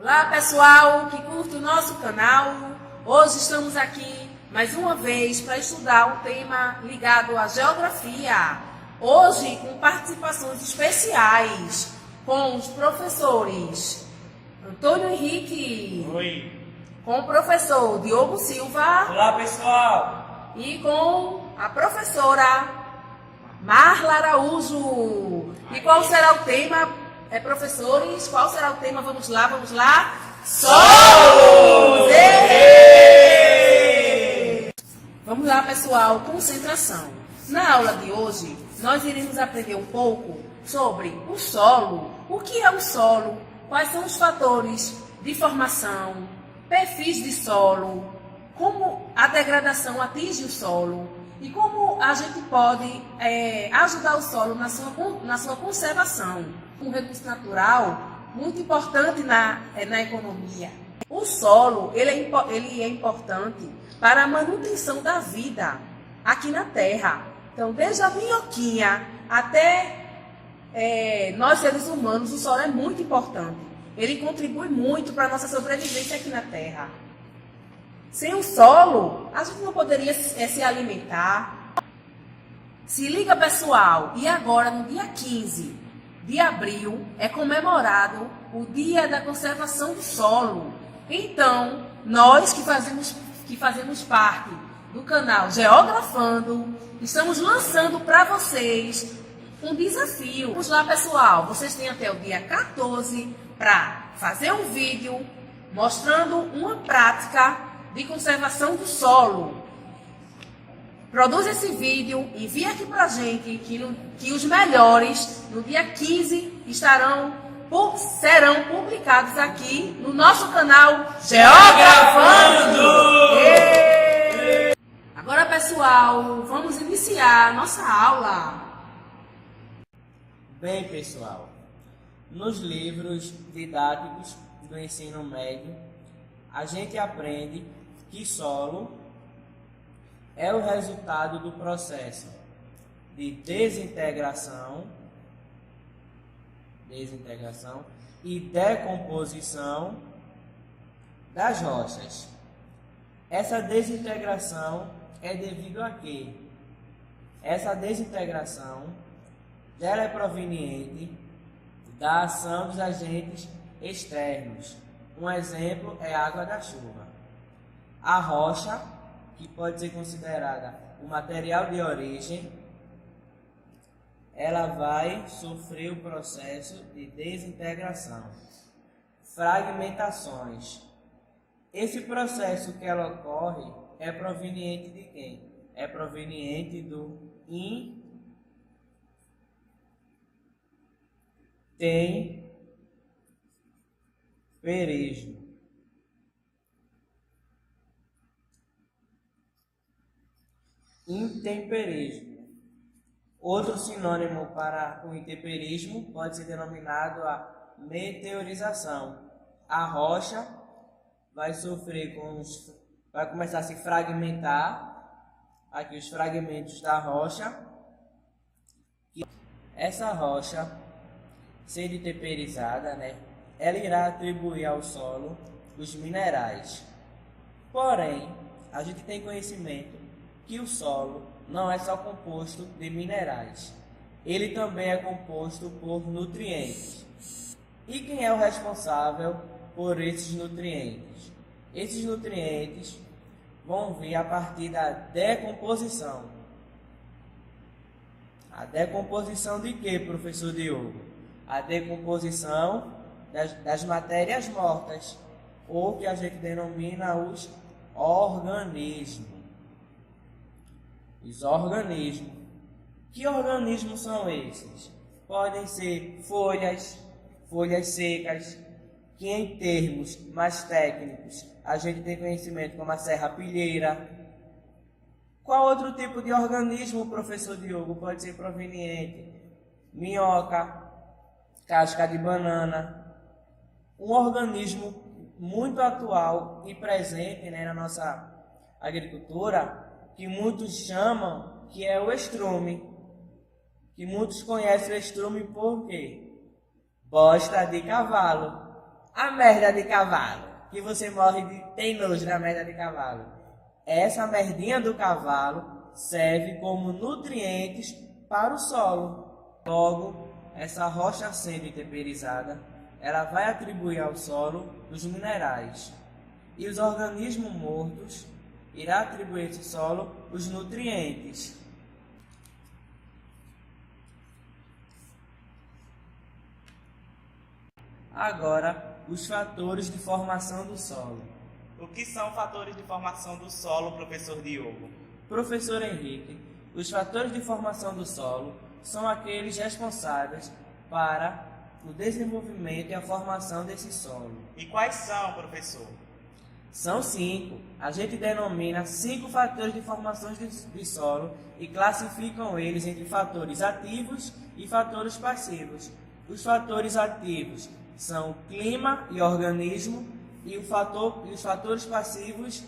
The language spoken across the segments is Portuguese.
Olá pessoal que curte o nosso canal, hoje estamos aqui mais uma vez para estudar um tema ligado à geografia, hoje com participações especiais com os professores Antônio Henrique, Oi. com o professor Diogo Silva. Olá pessoal. E com a professora Marla Araújo. E qual será o tema, professores? Qual será o tema? Vamos lá. Solos! Vamos lá, pessoal, concentração. Na aula de hoje, nós iremos aprender um pouco sobre o solo. O que é o solo? Quais são os fatores de formação, perfis de solo, como a degradação atinge o solo e como a gente pode ajudar o solo na sua conservação. Um recurso natural muito importante na economia. O solo ele é importante para a manutenção da vida aqui na Terra. Então, desde a minhoquinha até nós seres humanos, o solo é muito importante. Ele contribui muito para a nossa sobrevivência aqui na Terra. Sem o solo, a gente não poderia se alimentar. Se liga, pessoal, e agora, no dia 15 de abril, é comemorado o Dia da Conservação do Solo. Então, nós que fazemos parte do canal Geografando, estamos lançando para vocês um desafio. Vamos lá, pessoal, vocês têm até o dia 14 para fazer um vídeo mostrando uma prática de conservação do solo. Produz esse vídeo, envia aqui pra gente que os melhores no dia 15 serão publicados aqui no nosso canal Geografando. Agora, pessoal, vamos iniciar a nossa aula. Bem, pessoal, nos livros didáticos do ensino médio, a gente aprende que solo é o resultado do processo de desintegração e decomposição das rochas. Essa desintegração é devido a quê? Essa desintegração ela é proveniente da ação dos agentes externos. Um exemplo é a água da chuva. A rocha, que pode ser considerada o material de origem, ela vai sofrer o processo de desintegração, fragmentações. Esse processo que ela ocorre é proveniente de quem? É proveniente do intemperismo. Intemperismo. Outro sinônimo para o intemperismo pode ser denominado a meteorização. A rocha vai vai começar a se fragmentar, aqui os fragmentos da rocha. Essa rocha, sendo intemperizada, ela irá atribuir ao solo os minerais. Porém, a gente tem conhecimento que o solo não é só composto de minerais, ele também é composto por nutrientes. E quem é o responsável por esses nutrientes? Esses nutrientes vão vir a partir da decomposição. A decomposição de quê, professor Diogo? A decomposição das matérias mortas, ou que a gente denomina os organismos. Os organismos. Que organismos são esses? Podem ser folhas secas, que em termos mais técnicos a gente tem conhecimento como a serrapilheira. Qual outro tipo de organismo, professor Diogo, pode ser proveniente? Minhoca, casca de banana. Um organismo muito atual e presente na nossa agricultura, que muitos chamam que é o estrume, que muitos conhecem o estrume por quê? Bosta de cavalo. A merda de cavalo, que você tem nojo da merda de cavalo. Essa merdinha do cavalo serve como nutrientes para o solo. Logo, essa rocha sendo temperizada, ela vai atribuir ao solo os minerais. E os organismos mortos irá atribuir a esse solo os nutrientes. Agora, os fatores de formação do solo. O que são fatores de formação do solo, professor Diogo? Professor Henrique, os fatores de formação do solo são aqueles responsáveis para o desenvolvimento e a formação desse solo. E quais são, professor? São 5. A gente denomina 5 fatores de formação de solo e classificam eles entre fatores ativos e fatores passivos. Os fatores ativos são clima e organismo, e os fatores passivos,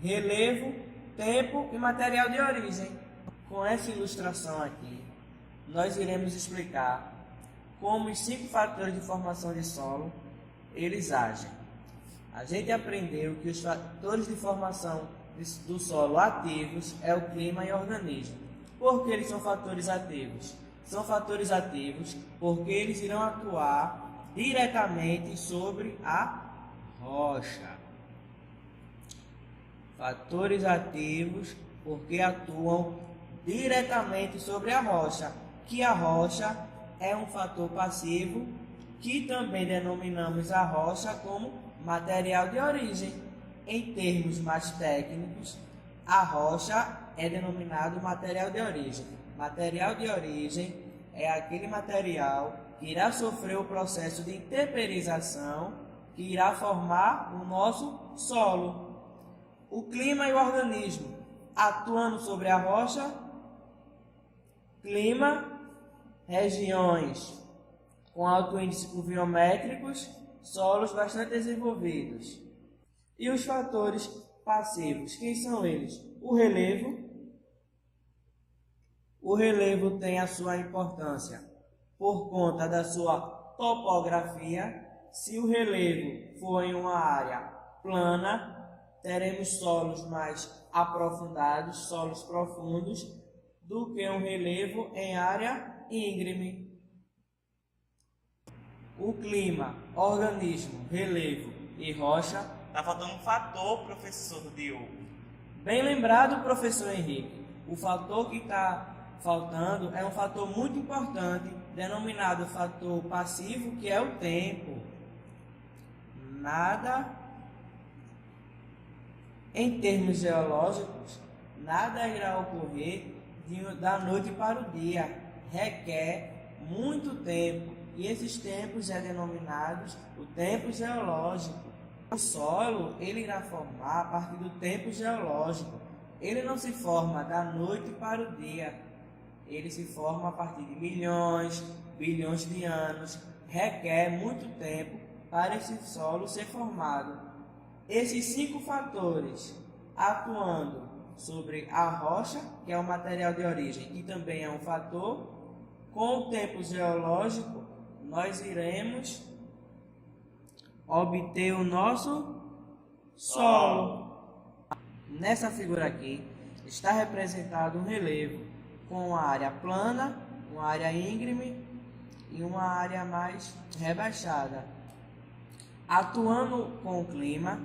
relevo, tempo e material de origem. Com essa ilustração aqui, nós iremos explicar como os 5 fatores de formação de solo eles agem. A gente aprendeu que os fatores de formação do solo ativos é o clima e o organismo. Por que eles são fatores ativos? São fatores ativos porque eles irão atuar diretamente sobre a rocha. Fatores ativos porque atuam diretamente sobre a rocha, que a rocha é um fator passivo, que também denominamos a rocha como material de origem. Em termos mais técnicos, a rocha é denominado material de origem. Material de origem é aquele material que irá sofrer o processo de temperização, que irá formar o nosso solo. O clima e o organismo atuando sobre a rocha. Clima, regiões com alto índice pluviométricos, solos bastante desenvolvidos. E os fatores passivos, quem são eles? O relevo. O relevo tem a sua importância por conta da sua topografia. Se o relevo for em uma área plana, teremos solos mais aprofundados, solos profundos, do que um relevo em área íngreme. O clima, organismo, relevo e rocha. Está faltando um fator, professor Diogo. Bem lembrado, professor Henrique. O fator que está faltando é um fator muito importante, denominado fator passivo, que é o tempo. Em termos geológicos, nada irá ocorrer da noite para o dia. Requer muito tempo, e esses tempos é denominados o tempo geológico. O solo ele irá formar a partir do tempo geológico. Ele não se forma da noite para o dia. Ele se forma a partir de milhões, bilhões de anos. Requer muito tempo para esse solo ser formado. Esses 5 fatores atuando sobre a rocha, que é um material de origem e também é um fator, com o tempo geológico, nós iremos obter o nosso solo. Nessa figura aqui está representado um relevo com uma área plana, uma área íngreme e uma área mais rebaixada. Atuando com o clima,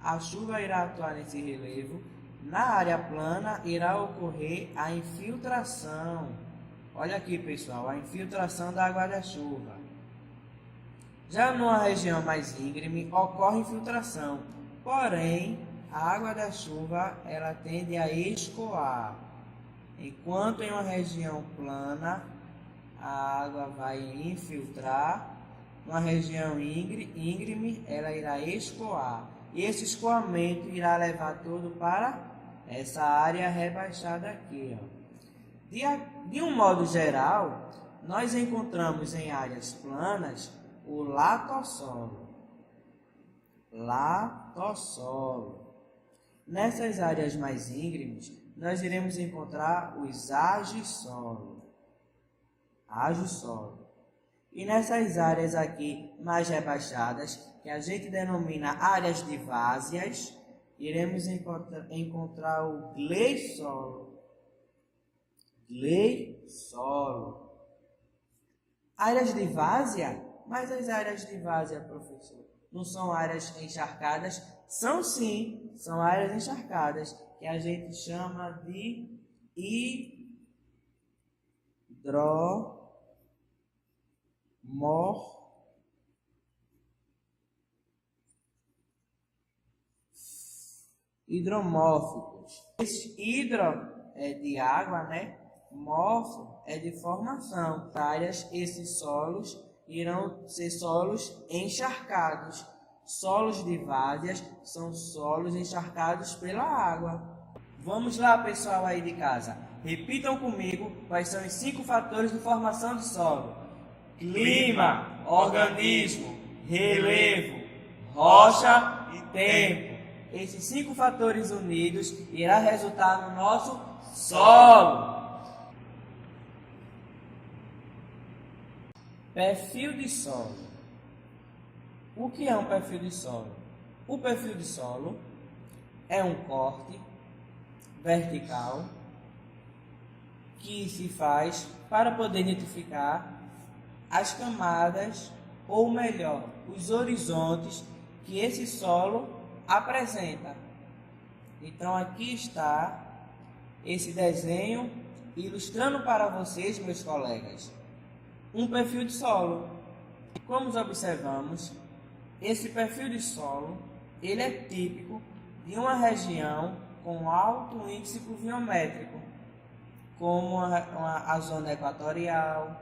a chuva irá atuar nesse relevo. Na área plana irá ocorrer a infiltração. Olha aqui, pessoal, a infiltração da água da chuva. Já numa região mais íngreme ocorre infiltração, porém a água da chuva ela tende a escoar. Enquanto em uma região plana a água vai infiltrar, numa região íngreme ela irá escoar. E esse escoamento irá levar tudo para essa área rebaixada aqui. De um modo geral, nós encontramos em áreas planas o latossolo. Nessas áreas mais íngremes, nós iremos encontrar os agissolos. E nessas áreas aqui mais rebaixadas, que a gente denomina áreas de várzeas, iremos encontrar o gleissolo. Gleissolo. Áreas de várzea? Mas as áreas de várzea, professor, não são áreas encharcadas? São sim, são áreas encharcadas, que a gente chama de hidromórficos. Esse hidro é de água, né? Morfo é de formação. Áreas, esses solos irão ser solos encharcados. Solos de várzeas são solos encharcados pela água. Vamos lá, pessoal aí de casa. Repitam comigo quais são os 5 fatores de formação de solo: clima, organismo, relevo, rocha e tempo. Esses 5 fatores unidos irá resultar no nosso solo. Perfil de solo. O que é um perfil de solo? O perfil de solo é um corte vertical que se faz para poder identificar as camadas, ou melhor, os horizontes que esse solo apresenta. Então aqui está esse desenho ilustrando para vocês, meus colegas, um perfil de solo. Como observamos, esse perfil de solo ele é típico de uma região com alto índice pluviométrico, como a zona equatorial,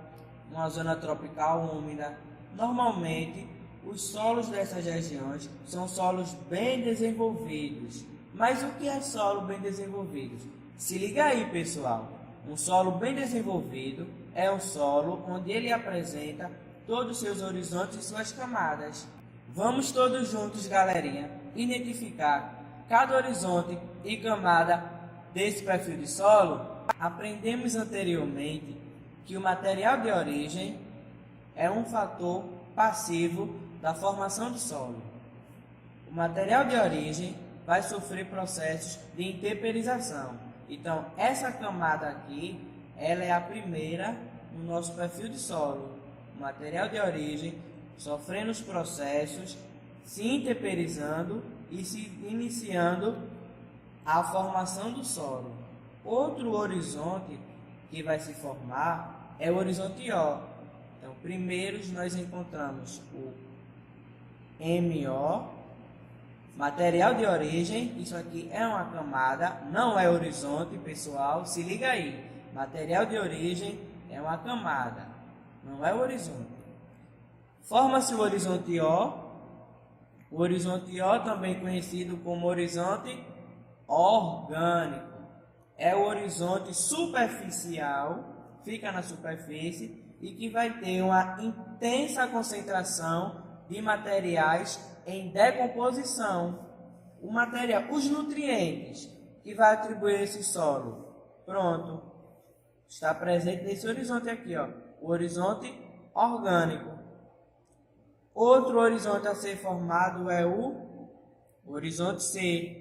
uma zona tropical úmida. Normalmente, os solos dessas regiões são solos bem desenvolvidos. Mas o que é solo bem desenvolvido? Se liga aí, pessoal. Um solo bem desenvolvido é um solo onde ele apresenta todos os seus horizontes e suas camadas. Vamos todos juntos, galerinha, identificar cada horizonte e camada desse perfil de solo. Aprendemos anteriormente que o material de origem é um fator passivo da formação do solo. O material de origem vai sofrer processos de intemperização. Então, essa camada aqui, ela é a primeira no nosso perfil de solo. O material de origem sofrendo os processos, se intemperizando e se iniciando a formação do solo. Outro horizonte que vai se formar é o horizonte O. Então, primeiro nós encontramos o MO, material de origem. Isso aqui é uma camada, não é horizonte, pessoal, se liga aí. Material de origem é uma camada, não é o horizonte. Forma-se o horizonte O. O horizonte O, também conhecido como horizonte orgânico, é o horizonte superficial, fica na superfície e que vai ter uma intensa concentração de materiais em decomposição. O material, os nutrientes que vai atribuir esse solo, pronto, está presente nesse horizonte aqui, ó, o horizonte orgânico. Outro horizonte a ser formado é o horizonte C.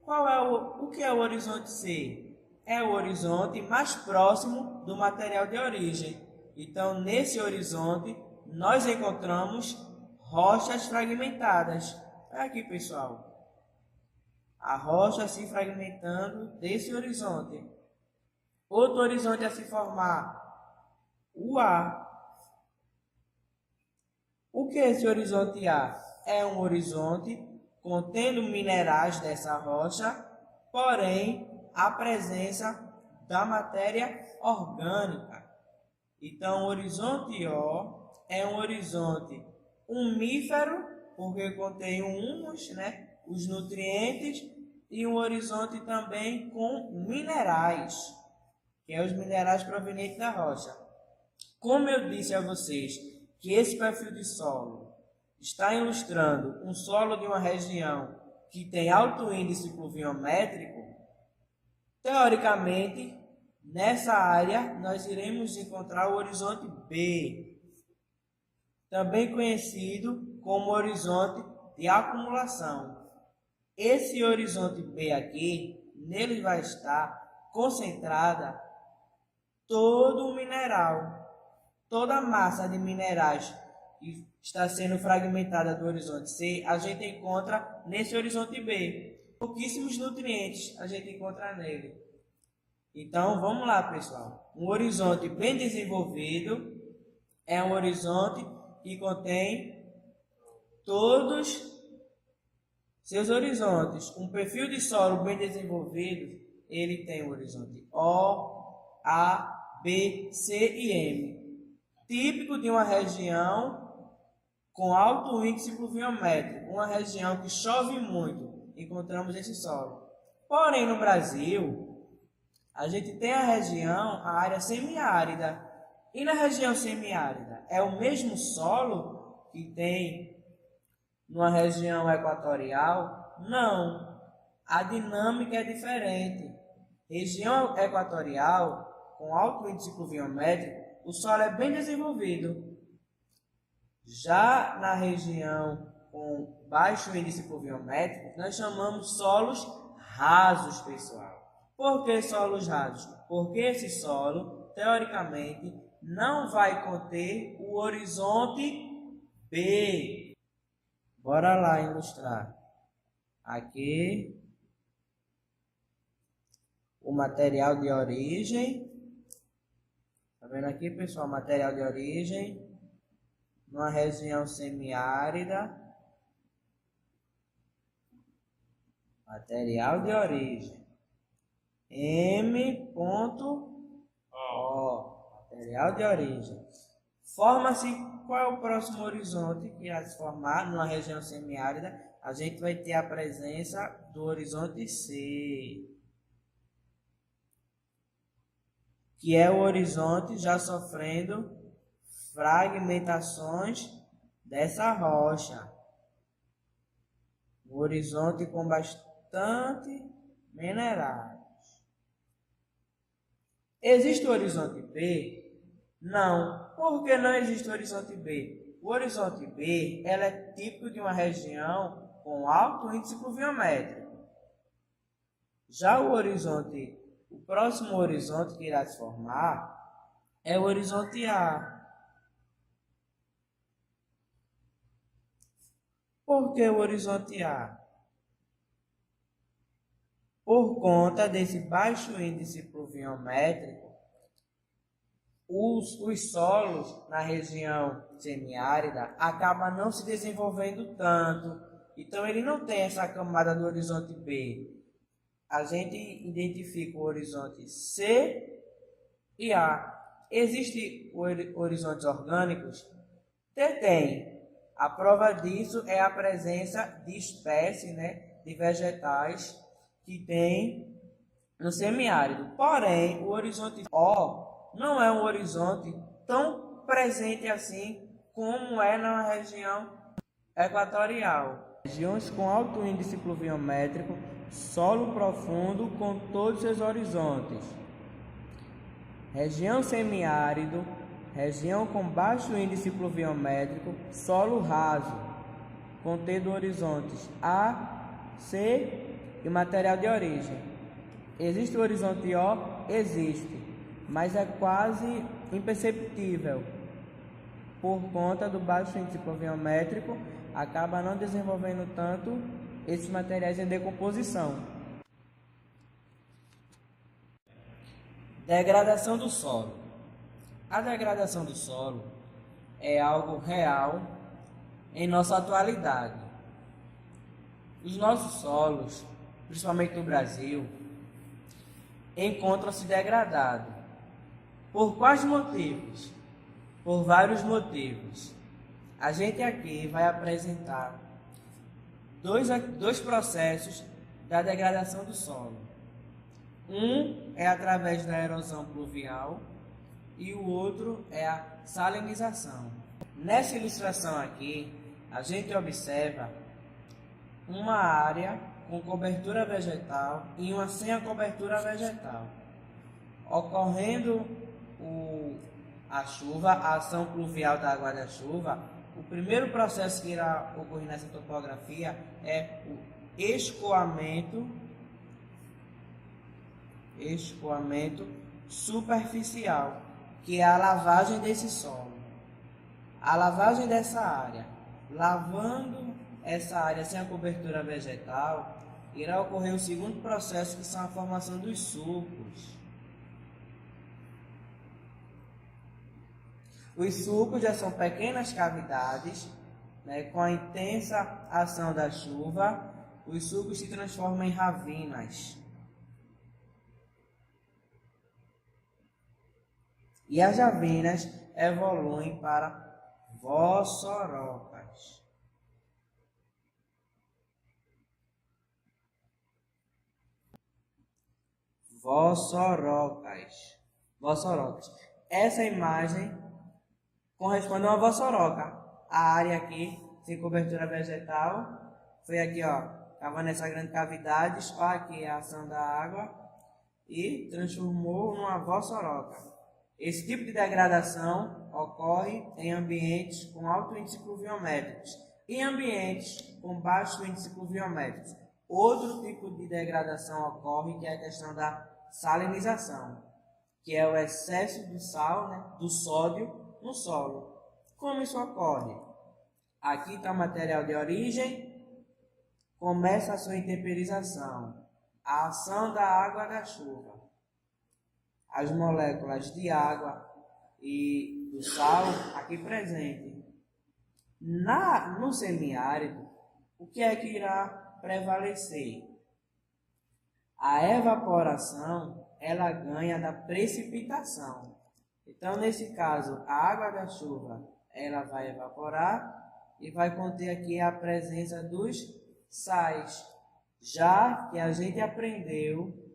Qual é o que é o horizonte C? É o horizonte mais próximo do material de origem. Então, nesse horizonte, nós encontramos rochas fragmentadas. Aqui, pessoal, a rocha se fragmentando desse horizonte. Outro horizonte a se formar, o A. O que é esse horizonte A? É um horizonte contendo minerais dessa rocha, porém a presença da matéria orgânica. Então, o horizonte O é um horizonte umífero, porque contém o humus, né, os nutrientes, e um horizonte também com minerais, que é os minerais provenientes da rocha. Como eu disse a vocês que esse perfil de solo está ilustrando um solo de uma região que tem alto índice pluviométrico, teoricamente, nessa área nós iremos encontrar o horizonte B. também conhecido como horizonte de acumulação. Esse horizonte B aqui, nele vai estar concentrada todo o mineral, toda a massa de minerais que está sendo fragmentada do horizonte C, a gente encontra nesse horizonte B. Pouquíssimos nutrientes a gente encontra nele. Então, vamos lá, pessoal. Um horizonte bem desenvolvido é um horizonte que contém todos seus horizontes. Um perfil de solo bem desenvolvido, ele tem o horizonte O, A, B, C e M. Típico de uma região com alto índice pluviométrico, uma região que chove muito, encontramos esse solo. Porém, no Brasil, a gente tem a área semiárida. E na região semiárida, é o mesmo solo que tem numa região equatorial? Não. A dinâmica é diferente. Região equatorial, com alto índice pluviométrico, o solo é bem desenvolvido. Já na região com baixo índice pluviométrico, nós chamamos solos rasos, pessoal. Por que solos rasos? Porque esse solo, teoricamente, não vai conter o horizonte B. Bora lá ilustrar. Aqui, o material de origem. Tá vendo aqui, pessoal? Material de origem. Numa região semiárida. Material de origem. M.O. Material de origem. Forma-se, qual é o próximo horizonte que irá se formar numa região semiárida? A gente vai ter a presença do horizonte C, que é o horizonte já sofrendo fragmentações dessa rocha. Um horizonte com bastante minerais. Existe o horizonte B? Não. Por que não existe o horizonte B? O horizonte B ela é típico de uma região com alto índice pluviométrico. Já o próximo horizonte que irá se formar é o horizonte A. Por que o horizonte A? Por conta desse baixo índice pluviométrico, os solos na região semiárida acabam não se desenvolvendo tanto. Então, ele não tem essa camada do horizonte B. A gente identifica o horizonte C e A. Existem horizontes orgânicos? Tem. A prova disso é a presença de espécies, de vegetais que tem no semiárido. Porém, o horizonte O não é um horizonte tão presente assim como é na região equatorial. Regiões com alto índice pluviométrico, solo profundo com todos seus horizontes. Região semiárido, região com baixo índice pluviométrico, solo raso, contendo horizontes A, C e material de origem. Existe o horizonte O? Existe, mas é quase imperceptível. Por conta do baixo índice pluviométrico, acaba não desenvolvendo tanto esses materiais em decomposição. Degradação do solo. A degradação do solo é algo real em nossa atualidade. Os nossos solos, principalmente no Brasil, encontram-se degradados. Por quais motivos? Por vários motivos. A gente aqui vai apresentar dois processos da degradação do solo. Um é através da erosão pluvial e o outro é a salinização. Nessa ilustração aqui, a gente observa uma área com cobertura vegetal e uma sem cobertura vegetal. Ocorrendo a chuva, a ação pluvial da água da chuva, o primeiro processo que irá ocorrer nessa topografia é o escoamento superficial, que é a lavagem desse solo. A lavagem dessa área, lavando essa área sem a cobertura vegetal, irá ocorrer o segundo processo, que são a formação dos sulcos. Os sulcos já são pequenas cavidades, né, com a intensa ação da chuva, os sulcos se transformam em ravinas. E as ravinas evoluem para vossorocas. Vossorocas. Essa imagem corresponde a uma vossoroca. A área aqui, sem cobertura vegetal, foi aqui, ó, estava nessa grande cavidade, ó, aqui a ação da água e transformou numa vossoroca. Esse tipo de degradação ocorre em ambientes com alto índice pluviométricos e ambientes com baixo índice pluviométricos. Outro tipo de degradação ocorre, que é a questão da salinização, que é o excesso de sal, né, do sódio no solo. Como isso ocorre? Aqui está o material de origem, começa a sua intemperização, a ação da água da chuva. As moléculas de água e do sal aqui presente. No semiárido, o que é que irá prevalecer? A evaporação, ela ganha da precipitação. Então, nesse caso, a água da chuva, ela vai evaporar e vai conter aqui a presença dos sais. Já que a gente aprendeu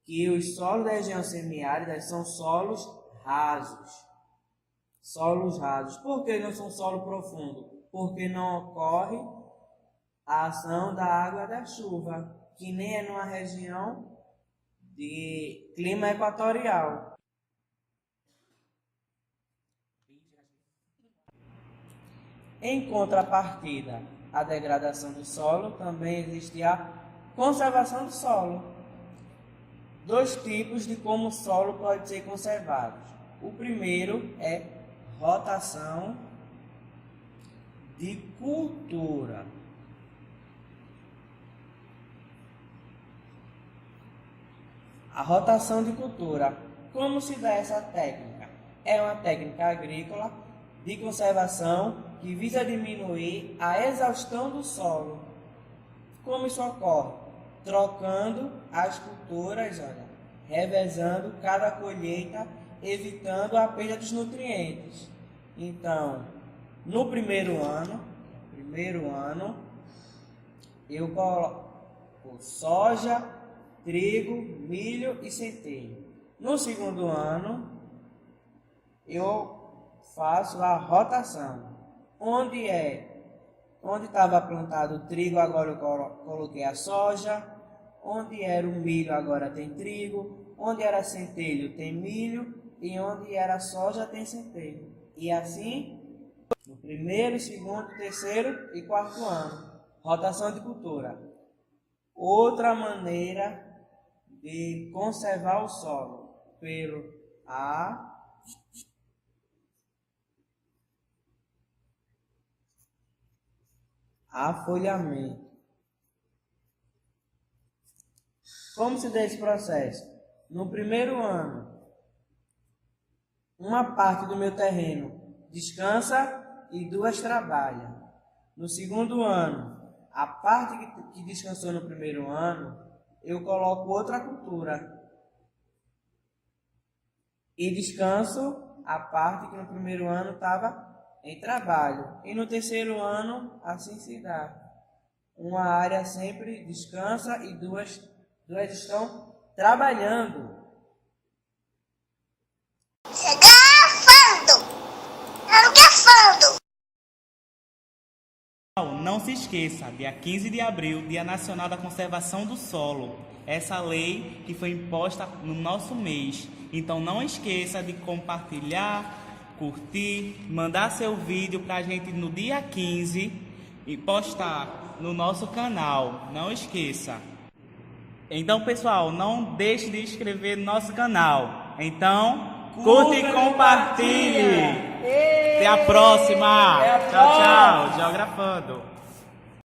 que os solos da região semiárida são solos rasos. Solos rasos. Por que não são solo profundo? Porque não ocorre a ação da água da chuva, que nem é numa região de clima equatorial. Em contrapartida à degradação do solo, também existe a conservação do solo. Dois tipos de como o solo pode ser conservado. O primeiro é rotação de cultura. A rotação de cultura. Como se dá essa técnica? É uma técnica agrícola de conservação que visa diminuir a exaustão do solo. Como isso ocorre? Trocando as culturas, olha, revezando cada colheita, evitando a perda dos nutrientes. Então, no primeiro ano, eu coloco soja, trigo, milho e centeio. No segundo ano, eu faço a rotação. Onde estava plantado o trigo, agora eu coloquei a soja. Onde era o milho, agora tem trigo. Onde era centeio, tem milho. E onde era soja, tem centeio. E assim, no primeiro, segundo, terceiro e quarto ano. Rotação de cultura. Outra maneira de conservar o solo pelo afolhamento. Como se dá esse processo? No primeiro ano, uma parte do meu terreno descansa e duas trabalha. No segundo ano, a parte que descansou no primeiro ano, eu coloco outra cultura. E descanso a parte que no primeiro ano estava em trabalho. E no terceiro ano, assim se dá. Uma área sempre descansa e duas estão trabalhando. Não se esqueça, dia 15 de abril, Dia Nacional da Conservação do Solo. Essa lei que foi imposta no nosso mês. Então não esqueça de compartilhar, curtir, mandar seu vídeo pra gente no dia 15 e postar no nosso canal. Não esqueça. Então, pessoal, não deixe de inscrever no nosso canal. Então, curte e compartilhe. Até a próxima. Tchau, tchau. Geografando.